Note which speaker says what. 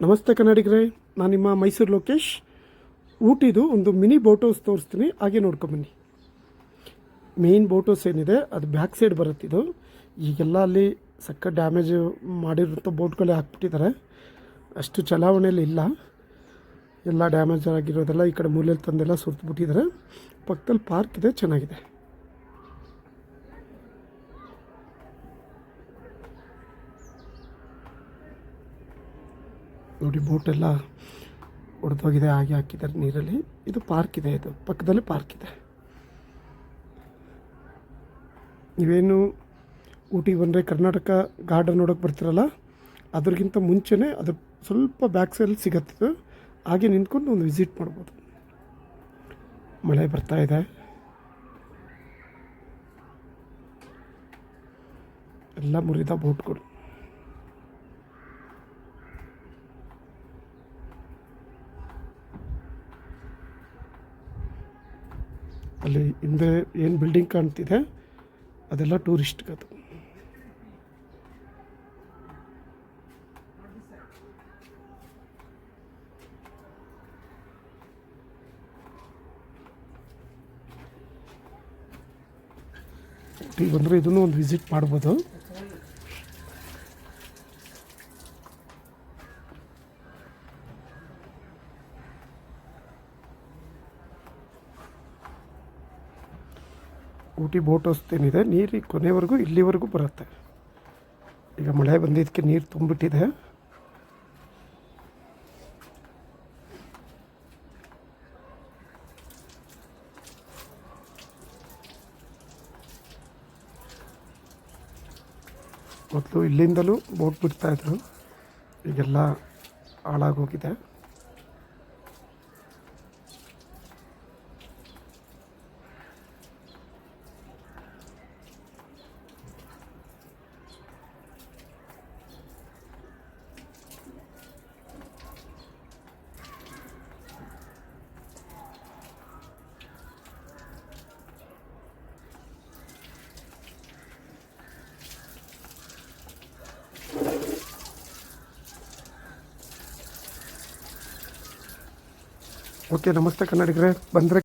Speaker 1: ನಮಸ್ತೆ ಕನ್ನಡಿಗರೇ, ನಾನು ನಿಮ್ಮ ಮೈಸೂರು ಲೋಕೇಶ್. ಊಟಿದು ಒಂದು ಮಿನಿ ಬೋಟ್ ಹೌಸ್ ತೋರಿಸ್ತೀನಿ, ಹಾಗೆ ನೋಡ್ಕೊಂಬನ್ನಿ. ಮೇಯ್ನ್ ಬೋಟ್ ಹೌಸ್ ಏನಿದೆ ಅದು ಬ್ಯಾಕ್ ಸೈಡ್ ಬರುತ್ತಿದ್ದು. ಈಗೆಲ್ಲ ಅಲ್ಲಿ ಸಕ್ಕ ಡ್ಯಾಮೇಜ್ ಮಾಡಿರುವಂಥ ಬೋಟ್ಗಳೇ ಹಾಕ್ಬಿಟ್ಟಿದ್ದಾರೆ. ಅಷ್ಟು ಚಲಾವಣೆಯಲ್ಲಿ ಇಲ್ಲ, ಎಲ್ಲ ಡ್ಯಾಮೇಜ್ ಆಗಿರೋದೆಲ್ಲ ಈ ಕಡೆ ಮೂಲೆಯಲ್ಲಿ ತಂದೆಲ್ಲ ಸುರಿದ್ಬಿಟ್ಟಿದ್ದಾರೆ. ಪಕ್ಕದಲ್ಲಿ ಪಾರ್ಕ್ ಇದೆ, ಚೆನ್ನಾಗಿದೆ. ನೋಡಿ, ಬೋಟೆಲ್ಲ ಹೊಡೆದೋಗಿದೆ, ಹಾಗೆ ಹಾಕಿದ್ದಾರೆ ನೀರಲ್ಲಿ. ಇದು ಪಾರ್ಕ್ ಇದೆ, ಇದು ಪಕ್ಕದಲ್ಲಿ ಪಾರ್ಕ್ ಇದೆ. ನೀವೇನು ಊಟಿಗೆ ಬಂದರೆ ಕರ್ನಾಟಕ ಗಾರ್ಡನ್ ನೋಡೋಕೆ ಬರ್ತೀರಲ್ಲ, ಅದ್ರಿಗಿಂತ ಮುಂಚೆನೇ ಅದು ಸ್ವಲ್ಪ ಬ್ಯಾಕ್ ಸೈಡಲ್ಲಿ ಸಿಗತ್ತಿದ್ದು. ಹಾಗೆ ನಿಂತ್ಕೊಂಡು ಒಂದು ವಿಸಿಟ್ ಮಾಡ್ಬೋದು. ಮಳೆ ಬರ್ತಾ ಇದೆ, ಎಲ್ಲ ಮುರಿದ ಬೋಟ್ಗಳು. ಅಲ್ಲಿ ಹಿಂದೆ ಏನು ಬಿಲ್ಡಿಂಗ್ ಕಾಣ್ತಿದೆ ಅದೆಲ್ಲ ಟೂರಿಸ್ಟ್ಗದು. ಈಗ ಬಂದರೆ ಇದನ್ನು ಒಂದು ವಿಸಿಟ್ ಮಾಡ್ಬೋದು. ಊಟಿ ಬೋಟ್ ಹೌಸ್ ಏನಿದೆ, ನೀರು ಕೊನೆವರೆಗೂ ಇಲ್ಲಿವರೆಗೂ ಬರುತ್ತೆ. ಈಗ ಮಳೆ ಬಂದಿದ್ದಕ್ಕೆ ನೀರು ತುಂಬಿಟ್ಟಿದೆ. ಮೊದಲು ಇಲ್ಲಿಂದಲೂ ಬೋಟ್ ಬಿಡ್ತಾಯಿದ್ರು, ಈಗೆಲ್ಲ ಹಾಳಾಗೋಗಿದೆ. ಓಕೆ, ನಮಸ್ತೆ ಕನ್ನಡಿಗರೇ. ಬಂದರೆ